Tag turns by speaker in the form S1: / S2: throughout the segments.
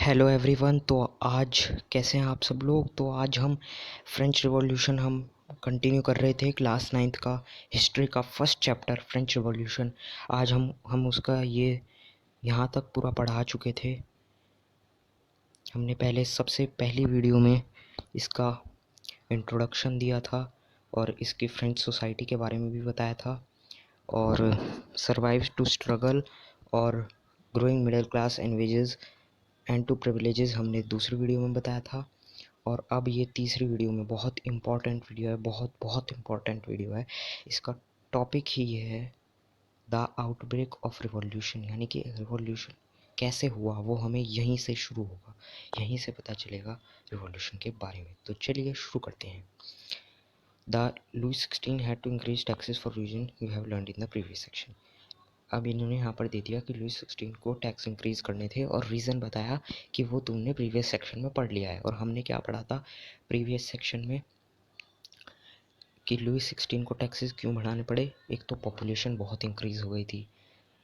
S1: Hello everyone. तो आज कैसे हैं आप सब लोग। तो आज हम फ्रेंच रिवॉल्यूशन हम कंटिन्यू कर रहे थे क्लास नाइन्थ का हिस्ट्री का फर्स्ट चैप्टर फ्रेंच रिवॉल्यूशन। आज हम उसका ये यहाँ तक पूरा पढ़ा चुके थे। हमने पहले सबसे पहली वीडियो में इसका इंट्रोडक्शन दिया था और इसकी फ्रेंच सोसाइटी के बारे में भी बताया था, और सर्वाइव टू स्ट्रगल और growing middle class and wages and to privileges हमने दूसरी वीडियो में बताया था। और अब ये तीसरी वीडियो में बहुत इम्पॉर्टेंट वीडियो है, बहुत बहुत इम्पॉर्टेंट वीडियो है। इसका टॉपिक ही ये है, द आउटब्रेक ऑफ रिवॉल्यूशन, यानी कि रिवॉल्यूशन कैसे हुआ वो हमें यहीं से शुरू होगा, यहीं से पता चलेगा रिवॉल्यूशन के बारे में। तो चलिए शुरू करते हैं। The Louis 16 had to increase taxes for reason you have learned in the previous section. अब इन्होंने यहाँ पर दे दिया कि लुई 16 को टैक्स इंक्रीज़ करने थे और रीज़न बताया कि वो तुमने प्रीवियस सेक्शन में पढ़ लिया है। और हमने क्या पढ़ा था प्रीवियस सेक्शन में कि लुई 16 को टैक्सेस क्यों बढ़ाने पड़े। एक तो पॉपुलेशन बहुत इंक्रीज़ हो गई थी,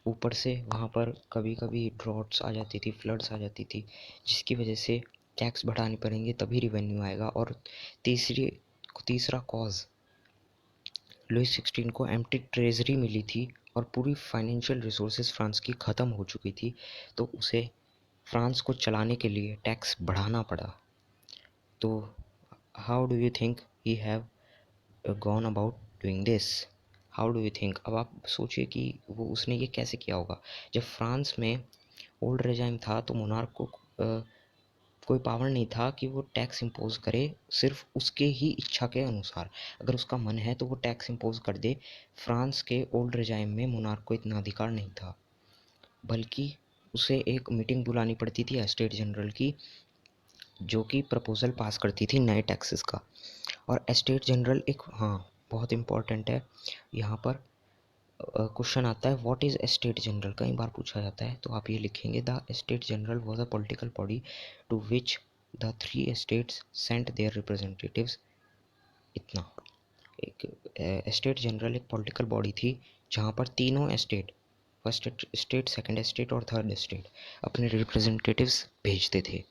S1: ऊपर से वहाँ पर कभी कभी ड्रॉट्स आ जाती थी, फ्लड्स आ जाती थी, जिसकी वजह से टैक्स बढ़ाने पड़ेंगे तभी रिवेन्यू आएगा। और तीसरा कॉज, लुई 16 को एम्प्टी ट्रेजरी मिली थी और पूरी फाइनेंशियल रिसोर्सेज फ्रांस की ख़त्म हो चुकी थी, तो उसे फ्रांस को चलाने के लिए टैक्स बढ़ाना पड़ा। तो how do you think he have gone about doing this? How do you think? अब आप सोचिए कि वो उसने ये कैसे किया होगा। जब फ्रांस में ओल्ड रेजाइम था तो मोनार्क को कोई पावर नहीं था कि वो टैक्स इम्पोज करे सिर्फ उसके ही इच्छा के अनुसार। अगर उसका मन है तो वो टैक्स इम्पोज कर दे। फ्रांस के ओल्ड रेजाइम में मोनार्क को इतना अधिकार नहीं था, बल्कि उसे एक मीटिंग बुलानी पड़ती थी एस्टेट जनरल की, जो कि प्रपोज़ल पास करती थी नए टैक्सेस का। और एस्टेट जनरल एक, हाँ, बहुत इम्पॉर्टेंट है यहाँ पर क्वेश्चन आता है, व्हाट इज़ एस्टेट जनरल, कई बार पूछा जाता है। तो आप ये लिखेंगे, the estate general was a political body to which the three estates sent their representatives. इतना, एक एस्टेट जनरल एक पॉलिटिकल बॉडी थी जहाँ पर तीनों estate, first estate, second estate और थर्ड एस्टेट, अपने रिप्रेजेंटेटिव्स भेजते थे।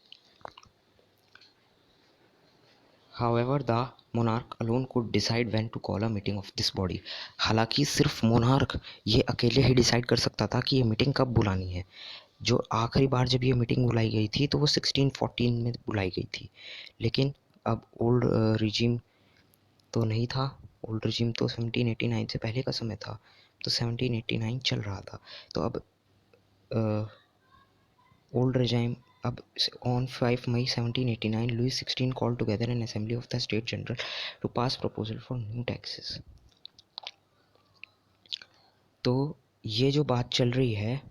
S1: However, the monarch alone could decide when to call a meeting of this body. हालांकि सिर्फ मोनार्क ये अकेले ही डिसाइड कर सकता था कि ये मीटिंग कब बुलानी है। जो आखिरी बार जब ये मीटिंग बुलाई गई थी तो वो 1614 में बुलाई गई थी, लेकिन अब ओल्ड रिजीम तो नहीं था। ओल्ड रिजीम तो 1789 से पहले का समय था, तो 1789 चल रहा था। तो अब ओल्ड रिजाइम, अब on 5 May 1789 Louis 16 call together an assembly of the state general to pass proposal for new taxes. तो ये जो बात चल रही है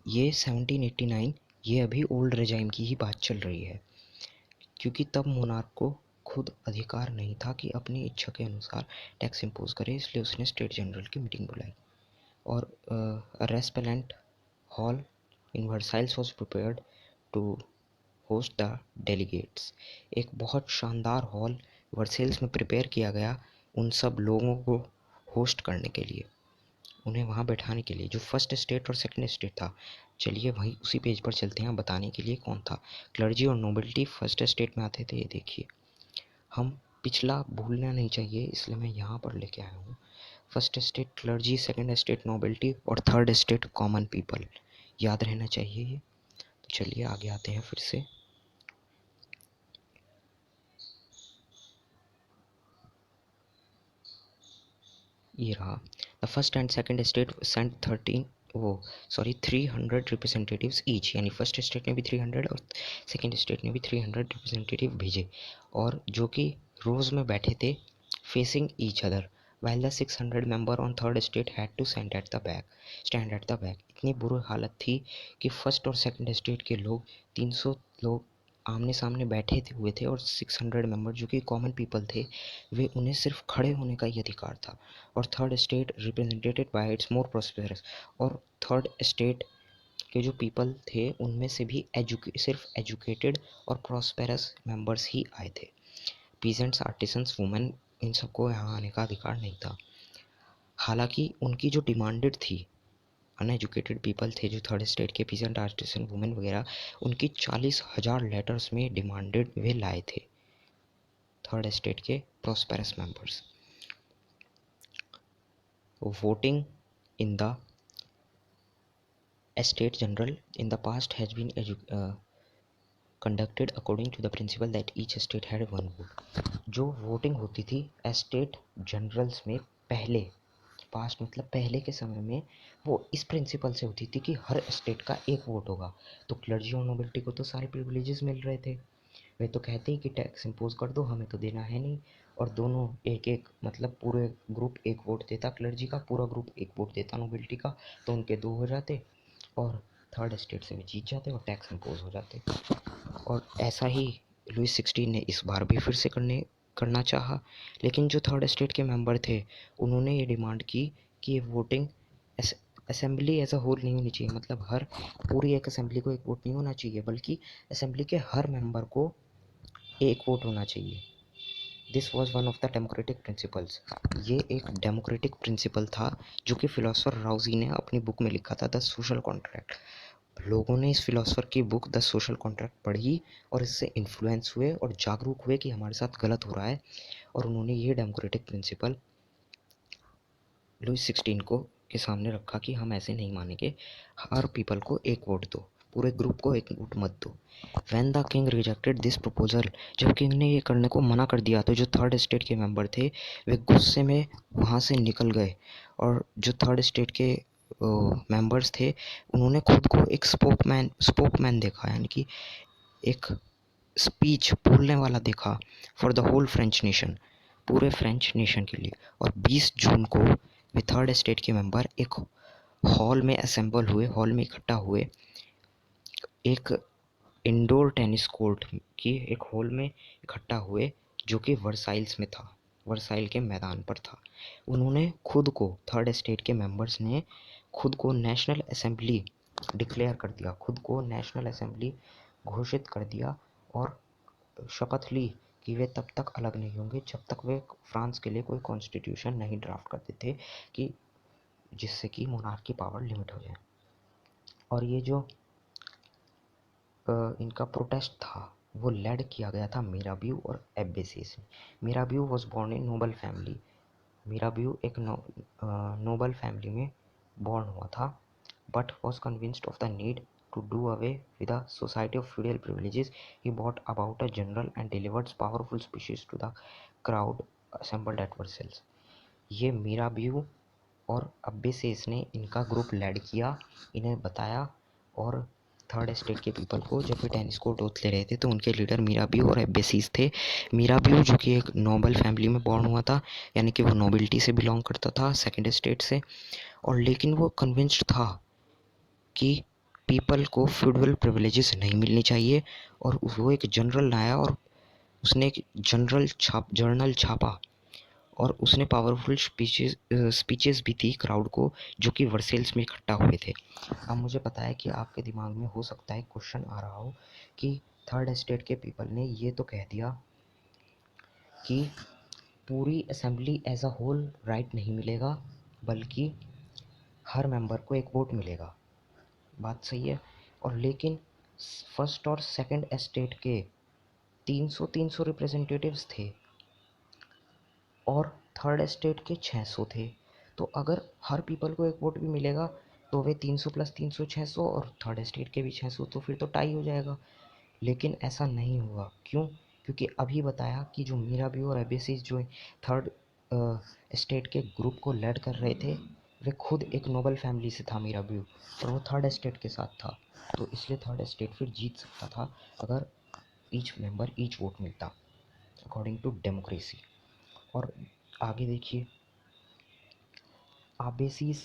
S1: ये 1789, ये अभी ओल्ड रिजाइम की ही बात चल रही है, क्योंकि तब मोनार्क को खुद अधिकार नहीं था कि अपनी इच्छा के अनुसार टैक्स इम्पोज करे, इसलिए उसने स्टेट जनरल की मीटिंग बुलाई। और resplendent hall in Versailles was prepared to host the delegates. एक बहुत शानदार हॉल वर्सेल्स में प्रिपेयर किया गया उन सब लोगों को होस्ट करने के लिए, उन्हें वहाँ बैठाने के लिए, जो फर्स्ट स्टेट और सेकंड स्टेट था। चलिए वहीं उसी पेज पर चलते हैं बताने के लिए कौन था। क्लर्जी और नोबिलिटी फर्स्ट स्टेट में आते थे, ये देखिए। हम पिछला भूलना नहीं चाहिए, इसलिए मैं यहाँ पर लेके आया हूँ। First state clergy, second state nobility और थर्ड स्टेट कॉमन पीपल, याद रहना चाहिए ये। तो चलिए आगे आते हैं फिर से। ये रहा, the first and second state sent 300 representatives each, यानी फर्स्ट स्टेट ने भी 300 और सेकंड स्टेट ने भी 300 रिप्रेजेंटेटिव भेजे, और जो कि रोज़ में बैठे थे facing each other, while the 600 member on third state had to stand at the back। इतनी बुरी हालत थी कि फर्स्ट और सेकंड स्टेट के लोग, 300 लोग आमने सामने बैठे हुए थे, और 600 मेंबर जो कि कॉमन पीपल थे, वे, उन्हें सिर्फ खड़े होने का ही अधिकार था। और third state represented by it's more prosperous, और थर्ड स्टेट के जो पीपल थे उनमें से भी सिर्फ एजुकेटेड और प्रॉस्पेरस मेंबर्स ही आए थे। पीजेंट्स, आर्टिसंस, वुमेन, इन सबको यहाँ आने का अधिकार नहीं था। हालांकि उनकी जो डिमांडेड थी, अनएजुकेटेड पीपल थे जो थर्ड स्टेट के पीजेंट आर्टिसन वुमेन वगैरह, उनकी 40,000 लेटर्स में डिमांडेड वे लाए थे थर्ड स्टेट के prosperous members. Voting in the state general in the past has been conducted according to the principle that each state had one vote। जो voting होती थी स्टेट जनरल्स में पहले, पास्ट मतलब पहले के समय में, वो इस प्रिंसिपल से होती थी कि हर स्टेट का एक वोट होगा। तो क्लर्जी और नोबिलिटी को तो सारे प्रिविलेजेस मिल रहे थे, वे तो कहते ही कि टैक्स इम्पोज कर दो, हमें तो देना है नहीं। और दोनों एक एक, मतलब पूरे ग्रुप एक वोट देता क्लर्जी का, पूरा ग्रुप एक वोट देता नोबिलिटी का, तो उनके दो हो जाते और थर्ड स्टेट से भी जीत जाते और टैक्स इम्पोज हो जाते। और ऐसा ही लुईस 16 ने इस बार भी फिर से करना चाहा, लेकिन जो थर्ड स्टेट के मेंबर थे उन्होंने ये डिमांड की कि ये voting assembly as a whole नहीं होनी चाहिए, मतलब हर पूरी एक असेंबली को एक वोट नहीं होना चाहिए, बल्कि असेंबली के हर मेंबर को एक वोट होना चाहिए। This was one of the democratic principles. ये एक डेमोक्रेटिक प्रिंसिपल था जो कि फिलोसोफर राउजी ने अपनी बुक में लिखा था, द सोशल कॉन्ट्रैक्ट। लोगों ने इस फिलोसोफर की बुक द सोशल कॉन्ट्रैक्ट पढ़ी और इससे इन्फ्लुएंस हुए और जागरूक हुए कि हमारे साथ गलत हो रहा है, और उन्होंने ये डेमोक्रेटिक प्रिंसिपल लुईस 16 को के सामने रखा कि हम ऐसे नहीं मानेंगे, हर पीपल को एक वोट दो, पूरे ग्रुप को एक वोट मत दो। When the king rejected this proposal, जब किंग ने ये करने को मना कर दिया तो जो थर्ड स्टेट के मेंबर थे वे गुस्से में वहाँ से निकल गए, और जो थर्ड स्टेट के मेंबर्स थे उन्होंने खुद को एक स्पोकमैन देखा, यानी कि एक स्पीच बोलने वाला देखा for the whole French nation, पूरे फ्रेंच नेशन के लिए। और 20 जून को वे थर्ड स्टेट के मेंबर एक हॉल में असेंबल हुए, हॉल में इकट्ठा हुए, एक इंडोर टेनिस कोर्ट की एक हॉल में इकट्ठा हुए जो कि वर्साइल्स में था, वर्साइल के मैदान पर था। उन्होंने खुद को, थर्ड स्टेट के मेंबर्स ने खुद को नेशनल असेंबली डिक्लेयर कर दिया, खुद को नेशनल असेंबली घोषित कर दिया और शपथ ली कि वे तब तक अलग नहीं होंगे जब तक वे फ्रांस के लिए कोई कॉन्स्टिट्यूशन नहीं ड्राफ्ट करते थे कि जिससे कि मोनार्क की पावर लिमिट हो जाए। और ये जो इनका प्रोटेस्ट था वो लेड किया गया था मिराबियो और एब्बेसीज ने। Mirabeau was born in Nobel family, Mirabeau एक नोबल फैमिली में बॉर्न हुआ था, but was convinced of the need to do away with the society of feudal privileges. He brought about a general and delivered powerful speeches to the crowd assembled at Versailles। ये मीराबियो और अब्बेसेस ने इनका group lead किया, इन्हें बताया, और third state के people को जब वे टेनिस कोर्ट उतले रहे थे तो उनके लीडर मीराबियो और एब्बेसीस थे। मीराबियो जो कि एक नोबल फैमिली में बॉर्न हुआ था, यानी कि वो नोबिलिटी से बिलोंग करता था, सेकेंड स्टेट से, और लेकिन वो कन्विंस्ड था कि पीपल को फ्यूडल प्रिविलेजेस नहीं मिलनी चाहिए, और वो एक जनरल लाया और उसने एक जर्नल छापा और उसने पावरफुल स्पीचेस भी दी क्राउड को जो कि वर्सेल्स में इकट्ठा हुए थे। अब मुझे पता है कि आपके दिमाग में हो सकता है क्वेश्चन आ रहा हो कि थर्ड स्टेट के पीपल ने ये तो कह दिया कि पूरी assembly as a whole right नहीं मिलेगा, बल्कि हर मेंबर को एक वोट मिलेगा। बात सही है, और लेकिन फर्स्ट और सेकंड स्टेट के 300 रिप्रेजेंटेटिव्स थे और थर्ड स्टेट के 600 थे, तो अगर हर पीपल को एक वोट भी मिलेगा तो वे 300 + 300 600, और थर्ड स्टेट के भी 600, तो फिर तो टाई हो जाएगा। लेकिन ऐसा नहीं हुआ, क्यों? क्योंकि अभी बताया कि जो मीराबियो और एबेसिस जो थर्ड स्टेट के ग्रुप को लीड कर रहे थे, वे खुद एक नोबल फैमिली से था मीराबियो, और वो थर्ड स्टेट के साथ था, तो इसलिए थर्ड स्टेट फिर जीत सकता था अगर ईच मेंबर ईच वोट मिलता अकॉर्डिंग टू डेमोक्रेसी। और आगे देखिए, आबेसिस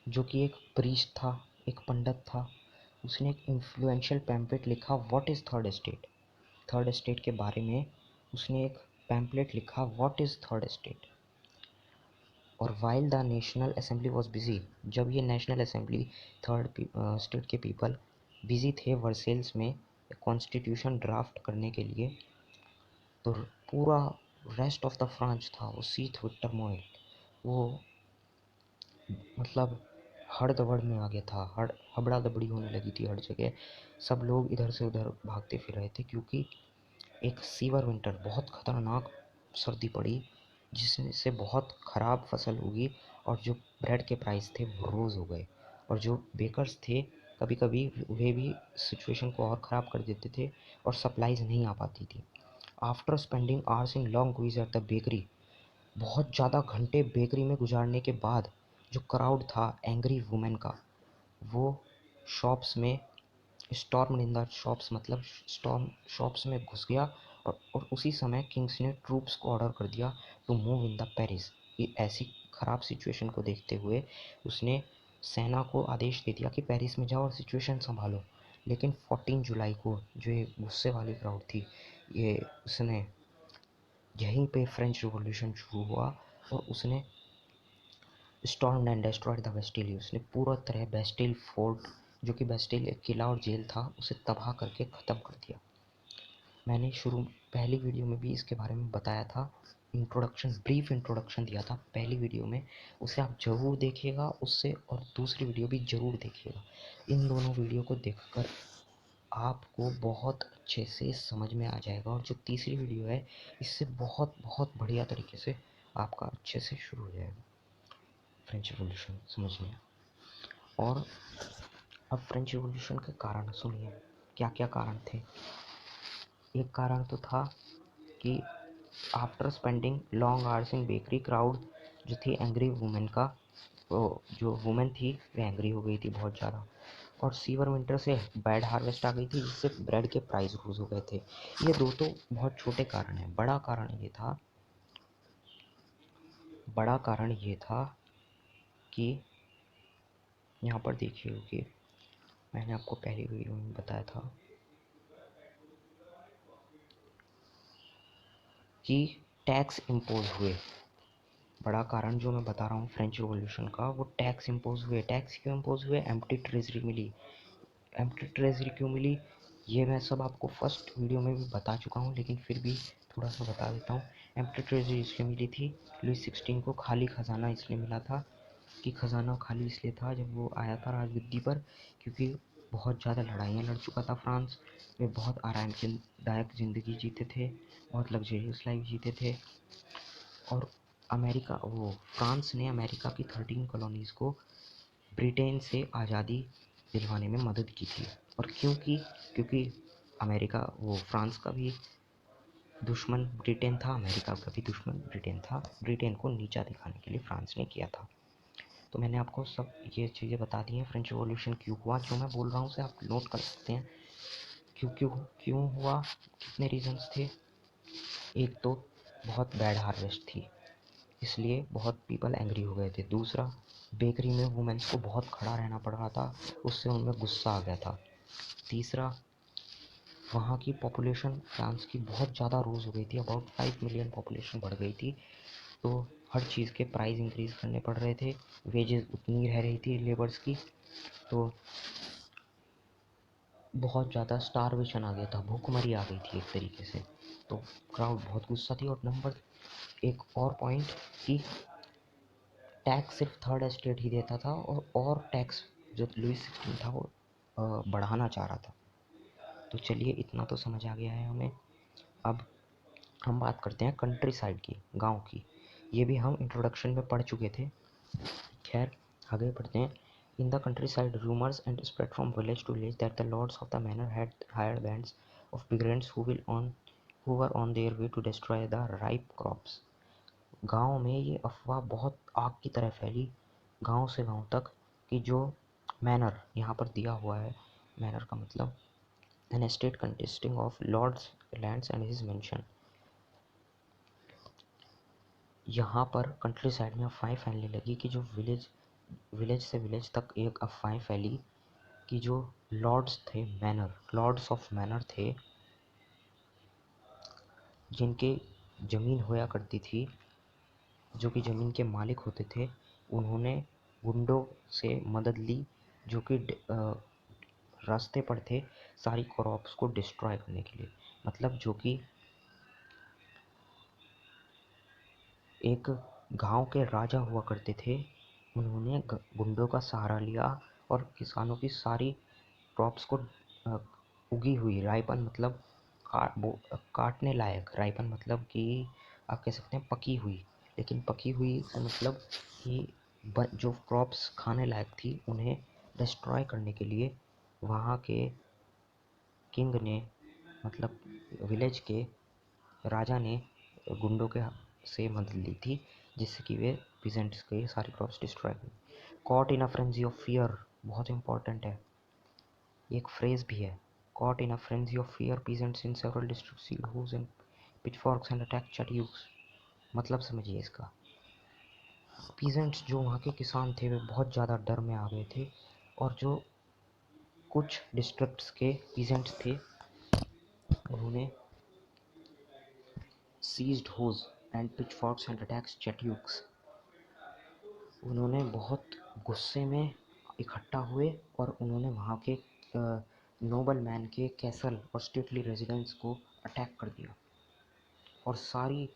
S1: जो कि एक प्रीस्ट था, एक पंडित था, उसने एक इन्फ्लुएंशियल पैम्पलेट लिखा, what is third state, third state के बारे में उसने एक पैम्पलेट लिखा, व्हाट इज़ थर्ड स्टेट। और while the national assembly was busy, जब ये नेशनल असेंबली थर्ड स्टेट के पीपल बिजी थे वर्सेल्स में कॉन्स्टिट्यूशन ड्राफ्ट करने के लिए, तो पूरा रेस्ट ऑफ द फ्रांच था वो सीथ विद टर्मोइल, वो मतलब हड़दबड़ में आ गया था। हबड़ा दबड़ी होने लगी थी हर जगह। सब लोग इधर से उधर भागते फिर रहे थे क्योंकि एक सीवर विंटर, बहुत खतरनाक सर्दी पड़ी जिससे बहुत ख़राब फसल उगी और जो ब्रेड के प्राइस थे वो रोज़ हो गए। और जो बेकर्स थे कभी कभी वे भी सिचुएशन को और ख़राब कर देते थे और सप्लाईज नहीं आ पाती थी। After spending hours in long queues at the bakery, बहुत ज़्यादा घंटे बेकरी में गुजारने के बाद जो क्राउड था एंग्री वुमेन का, वो शॉप्स में स्टॉर्म इन द शॉप्स, मतलब स्टॉर्म शॉप्स में घुस गया। और उसी समय किंग्स ने ट्रूप्स को ऑर्डर कर दिया to move in the Paris. ये ऐसी ख़राब सिचुएशन को देखते हुए उसने सेना को आदेश दे दिया कि पेरिस में जाओ और सिचुएशन संभालो। लेकिन 14 जुलाई को जो ये गुस्से वाली क्राउड थी, ये उसने यहीं पे फ्रेंच रिवॉल्यूशन शुरू हुआ और उसने stormed and destroyed the Bastille. उसने पूरा तरह बेस्टिल फोर्ट, जो कि बेस्टिल एक किला और जेल था, उसे तबाह करके ख़त्म कर दिया। मैंने पहली वीडियो में भी इसके बारे में बताया था, इंट्रोडक्शन, ब्रीफ इंट्रोडक्शन दिया था पहली वीडियो में, उसे आप ज़रूर देखिएगा उससे, और दूसरी वीडियो भी ज़रूर देखिएगा। इन दोनों वीडियो को देखकर आपको बहुत अच्छे से समझ में आ जाएगा। और जो तीसरी वीडियो है इससे बहुत बहुत बढ़िया तरीके से आपका अच्छे से शुरू हो जाएगा फ्रेंच रिवॉल्यूशन समझने। और अब फ्रेंच रिवॉल्यूशन के कारण सुनिए, क्या क्या कारण थे। एक कारण तो था कि after spending long hours in bakery, crowd जो थी एंग्री वुमेन का, वो जो वुमेन थी वो एंग्री हो गई थी बहुत ज़्यादा। और सीवर विंटर से बैड हार्वेस्ट आ गई थी जिससे ब्रेड के प्राइस लूज हो गए थे। ये दो तो बहुत छोटे कारण हैं। बड़ा कारण ये था कि यहाँ पर देखिए कि मैंने आपको पहली वीडियो में बताया था कि टैक्स इम्पोज हुए। बड़ा कारण जो मैं बता रहा हूँ फ्रेंच रिवॉल्यूशन का, वो टैक्स इम्पोज हुए। टैक्स क्यों इम्पोज हुए? एम्प्टी ट्रेजरी मिली। एम्प्टी ट्रेजरी क्यों मिली ये मैं सब आपको फर्स्ट वीडियो में भी बता चुका हूँ, लेकिन फिर भी थोड़ा सा बता देता हूँ। एम्प्टी ट्रेजरी इसलिए मिली थी, लुई 16 को खाली खजाना इसलिए मिला था कि खजाना खाली इसलिए था जब वो आया था राजगद्दी पर, क्योंकि बहुत ज़्यादा लड़ाइयाँ लड़ चुका था फ्रांस। वे बहुत आरामदायक ज़िंदगी जीते थे, बहुत लग्जरियस लाइफ जीते थे। और फ्रांस ने अमेरिका की 13 कॉलोनीज़ को ब्रिटेन से आज़ादी दिलवाने में मदद की थी। और क्योंकि फ्रांस का भी दुश्मन ब्रिटेन था, अमेरिका का भी दुश्मन ब्रिटेन था। ब्रिटेन को नीचा दिखाने के लिए फ्रांस ने किया था। तो मैंने आपको सब ये चीज़ें बता दी हैं। फ्रेंच रिवॉल्यूशन क्यों हुआ, जो मैं बोल रहा हूँ उसे आप नोट कर सकते हैं। क्यों हुआ, कितने रीजंस थे। एक तो बहुत बैड हार्वेस्ट थी, इसलिए बहुत पीपल एंग्री हो गए थे। दूसरा, बेकरी में वुमेन्स को बहुत खड़ा रहना पड़ रहा था, उससे उनमें गुस्सा आ गया था। तीसरा, वहाँ की पॉपुलेशन फ्रांस की बहुत ज़्यादा रोज़ हो गई थी, अबाउट 5 मिलियन पॉपुलेशन बढ़ गई थी। तो हर चीज़ के प्राइस इंक्रीज़ करने पड़ रहे थे, वेजेस उतनी रह रही थी लेबर्स की। तो बहुत ज़्यादा स्टारवेशन आ गया था, भूखमरी आ गई थी एक तरीके से। तो क्राउड बहुत गुस्सा थी। और नंबर एक और पॉइंट कि टैक्स सिर्फ थर्ड एस्टेट ही देता था, और टैक्स जो लुई 16 था वो बढ़ाना चाह रहा था। तो चलिए, इतना तो समझ आ गया है हमें। अब हम बात करते हैं कंट्री साइड की, गांव की। ये भी हम इंट्रोडक्शन में पढ़ चुके थे। खैर, आगे बढ़ते हैं। In the countryside rumours and spread from village to village that the lords of the manor had hired bands of brigands who were on their way to destroy the ripe crops. गांव में ये अफवाह बहुत आग की तरह फैली, गांव से गांव तक, कि जो मैनर यहाँ पर दिया हुआ है, मैनर का मतलब an estate consisting of lords lands and his mansion. यहाँ पर कंट्री साइड में अफवाहें फैलने लगी कि जो विलेज से विलेज तक एक अफवाहें फैली कि जो लॉर्ड्स ऑफ मैनर थे, जिनके ज़मीन होया करती थी, जो कि ज़मीन के मालिक होते थे, उन्होंने गुंडों से मदद ली जो कि रास्ते पर थे सारी क्रॉप्स को डिस्ट्रॉय करने के लिए। मतलब जो कि एक गांव के राजा हुआ करते थे, उन्होंने गुंडों का सहारा लिया और किसानों की सारी क्रॉप्स को उगी हुई राइपन मतलब काटने लायक, राइपन मतलब कि आप कह सकते हैं पकी हुई, लेकिन पकी हुई से मतलब कि जो क्रॉप्स खाने लायक थी उन्हें डिस्ट्रॉय करने के लिए वहाँ के किंग ने मतलब विलेज के राजा ने गुंडों के से मदद ली थी, जिससे कि वे पीजेंट्स के सारी क्रॉप्स डिस्ट्रॉय करें। Caught in a frenzy of fear बहुत इंपॉर्टेंट है, एक फ्रेज भी है। Caught in a frenzy of fear peasants in several districts seized hoes and pitchforks and attack chateaux. मतलब समझिए इसका, पीजेंट्स जो वहाँ के किसान थे वे बहुत ज़्यादा डर में आ गए थे, और जो कुछ डिस्ट्रिक्ट्स के पीजेंट्स थे उन्होंने seized hoes and pitchforks and attacks chateaux. उन्होंने बहुत गुस्से में इकट्ठा हुए और उन्होंने वहाँ के नोबल मैन के कैसल और स्टेटली रेजिडेंस को अटैक कर दिया और सारी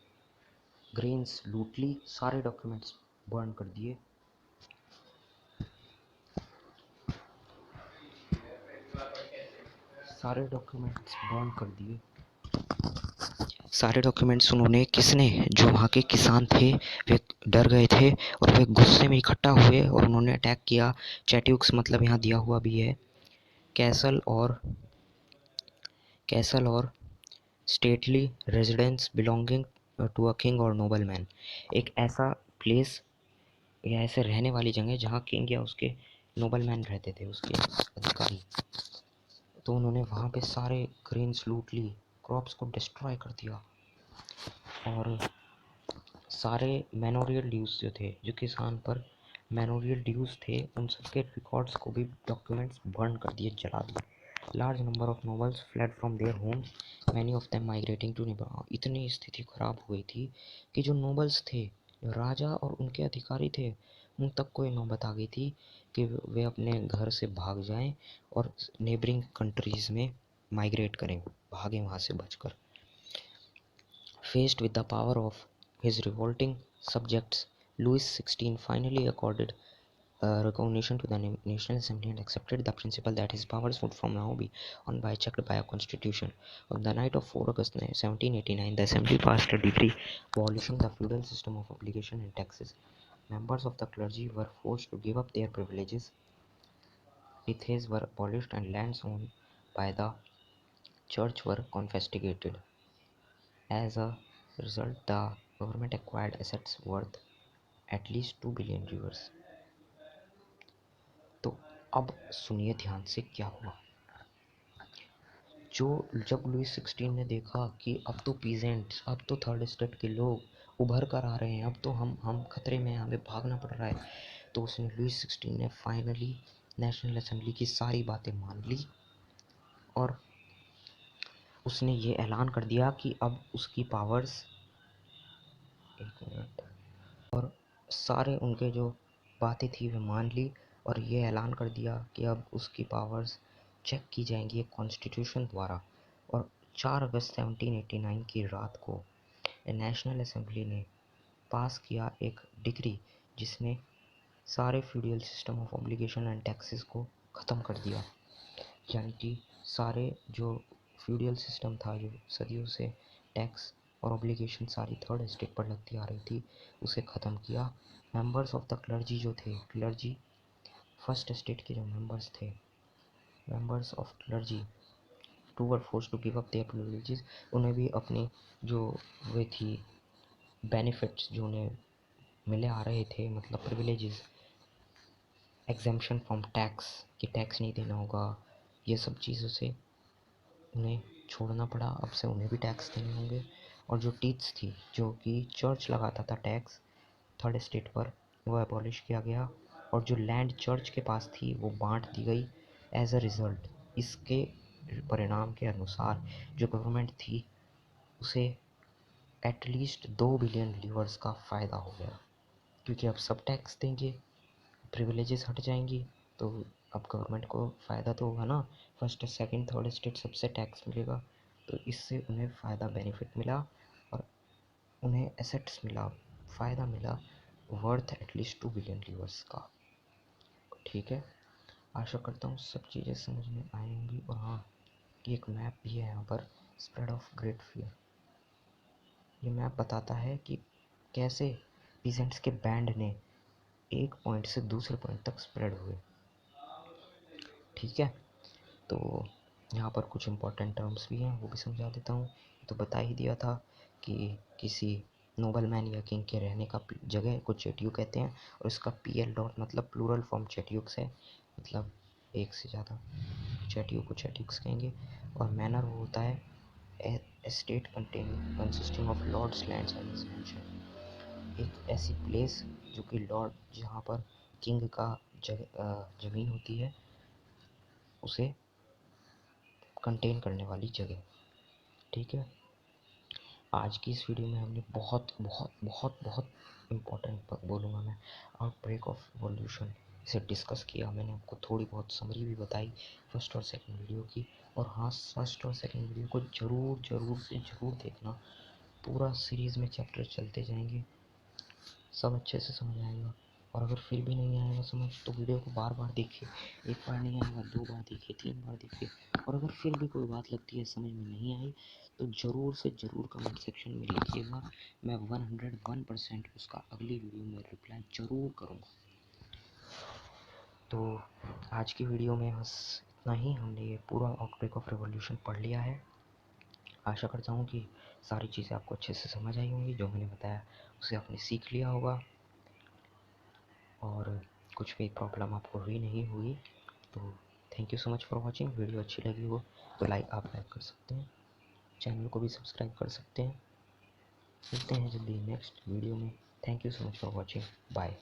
S1: ग्रेन्स लूट ली, सारे डॉक्यूमेंट्स बर्न कर दिए। सारे डॉक्यूमेंट्स उन्होंने किसने, जो वहाँ के किसान थे वे डर गए थे और वे गुस्से में इकट्ठा हुए और उन्होंने अटैक किया। चैट्यूक्स मतलब यहाँ दिया हुआ भी है कैसल और stately residence belonging to a king और नोबल मैन, एक ऐसा प्लेस या ऐसे रहने वाली जगह जहाँ किंग या उसके नोबल मैन रहते थे, उसके अधिकारी। तो उन्होंने वहाँ पे सारे ग्रेन्स लूट ली, क्रॉप्स को डिस्ट्रॉय कर दिया और सारे मैनोरियल ड्यूज जो थे, जो किसान पर मैनोरियल ड्यूज थे, उन सबके रिकॉर्ड्स को भी डॉक्यूमेंट्स बर्न कर दिए, जला दिए। Large number of nobles fled from their homes, many of them migrating to neighbour. इतनी स्थिति खराब हो गई थी कि जो नोबल्स थे, जो राजा और उनके अधिकारी थे, उन तक कोई नौबत आ गई थी कि वे अपने घर से भाग जाएं और नेबरिंग कंट्रीज़ में माइग्रेट करें, भागें वहाँ से बचकर। Faced with the power of his revolting subjects, Louis XVI finally accorded recognition to the National Assembly and accepted the principle that his powers would from now be unchecked by a constitution. On the night of 4 August 1789, the Assembly passed a decree abolishing the feudal system of obligation and taxes. Members of the clergy were forced to give up their privileges, tithes were abolished, and lands owned by the church were confiscated. As a result, the government acquired assets worth at least 2 billion rivers. तो अब सुनिए ध्यान से क्या हुआ। जब Lewis 16 ने देखा कि अब तो पीजेंट्स, अब तो थर्ड स्टेट के लोग उभर कर आ रहे हैं, अब तो हम खतरे में हैं, हमें भागना पड़ रहा है, तो उसने लुईस 16 ने फाइनली नेशनल असेंबली की सारी बातें मान ली और उसने ये ऐलान कर दिया कि अब उसकी पावर्स, एक मिनट, और सारे उनके जो बातें थी वे मान ली और ये ऐलान कर दिया कि अब उसकी पावर्स चेक की जाएंगी एक कॉन्स्टिट्यूशन द्वारा। और 4 अगस्त 1789 की रात को नेशनल असेंबली ने पास किया एक डिक्री जिसने सारे feudal system of obligation and taxes को ख़त्म कर दिया, यानी कि सारे जो फ्यूडल सिस्टम था, जो सदियों से टैक्स और ऑब्लिगेशन सारी थर्ड स्टेट पर लगती आ रही थी, उसे ख़त्म किया। मेंबर्स ऑफ द क्लर्जी जो थे, क्लर्जी फर्स्ट स्टेट के जो मेंबर्स थे, members of clergy to were force to give up their privileges, उन्हें भी अपनी जो वे थी बेनिफिट्स जो उन्हें मिले आ रहे थे, मतलब प्रिविलेजेस, एग्जेम्पशन फ्रॉम टैक्स, कि टैक्स नहीं देना होगा, ये सब चीज़ों से उन्हें छोड़ना पड़ा। अब से उन्हें भी टैक्स देने होंगे। और जो टीथ्स थी, जो कि चर्च लगाता था टैक्स थर्ड स्टेट पर, वो एबॉलिश किया गया और जो लैंड चर्च के पास थी वो बांट दी गई। एज अ रिज़ल्ट, इसके परिणाम के अनुसार जो गवर्नमेंट थी उसे एटलीस्ट 2 बिलियन लीवर्स का फ़ायदा हो गया, क्योंकि अब सब टैक्स देंगे, प्रिविलेजेस हट जाएंगी, तो अब गवर्नमेंट को फ़ायदा तो होगा ना। फर्स्ट सेकंड थर्ड स्टेट सबसे टैक्स मिलेगा, तो इससे उन्हें फ़ायदा, बेनिफिट मिला और उन्हें एसेट्स मिला, फ़ायदा मिला। वर्थ एटलीस्ट 2 बिलियन लीवर्स का। ठीक है, आशा करता हूँ सब चीज़ें समझ में आई होंगी। और हाँ, ये एक मैप भी है यहाँ पर, स्प्रेड ऑफ ग्रेट फियर। ये मैप बताता है कि कैसे पीजेंट्स के बैंड ने एक पॉइंट से दूसरे पॉइंट तक स्प्रेड हुए। ठीक है, तो यहाँ पर कुछ इम्पोर्टेंट टर्म्स भी हैं, वो भी समझा देता हूँ। तो बता ही दिया था कि किसी नोबल मैन या किंग के रहने का जगह को चेट्यू कहते हैं, और इसका PL डॉट मतलब प्लूरल फॉर्म चेट्यूक्स है, मतलब एक से ज़्यादा चेट्यू को चेट्यूक्स कहेंगे। और मैनर वो होता है estate consisting of lords lands and mansion, एक ऐसी प्लेस जो कि लॉर्ड, जहाँ पर किंग का ज़मीन होती है, उसे कंटेन करने वाली जगह। ठीक है, आज की इस वीडियो में हमने बहुत बहुत बहुत बहुत इम्पोर्टेंट बोलूँगा मैं, आउटब्रेक ऑफ रिवॉल्यूशन, इसे डिस्कस किया। मैंने आपको थोड़ी बहुत समरी भी बताई फर्स्ट और सेकंड वीडियो की। और हाँ, फर्स्ट और सेकंड वीडियो को ज़रूर ज़रूर से ज़रूर देखना, पूरा सीरीज़ में चैप्टर चलते जाएंगे, सब अच्छे से समझ आएगा। और अगर फिर भी नहीं आएगा समझ, तो वीडियो को बार बार देखिए, एक बार नहीं आएगा 2 बार देखिए, 3 बार देखिए। और अगर फिर भी कोई बात लगती है समझ में नहीं आई, तो ज़रूर से ज़रूर कमेंट सेक्शन में लिखिएगा, मैं 101% उसका अगली वीडियो में रिप्लाई ज़रूर करूँगा। तो आज की वीडियो में बस इतना ही, हमने ये पूरा आउटब्रेक ऑफ रिवॉल्यूशन पढ़ लिया है। आशा करता हूँ कि सारी चीज़ें आपको अच्छे से समझ आई होंगी, जो मैंने बताया उसे आपने सीख लिया होगा, और कुछ भी प्रॉब्लम आपको हुई नहीं हुई। तो thank you so much for watching. Video अच्छी लगी हो तो आप लाइक कर सकते हैं, चैनल को भी सब्सक्राइब कर सकते हैं। मिलते हैं जल्दी नेक्स्ट वीडियो में। Thank you so much for watching, bye.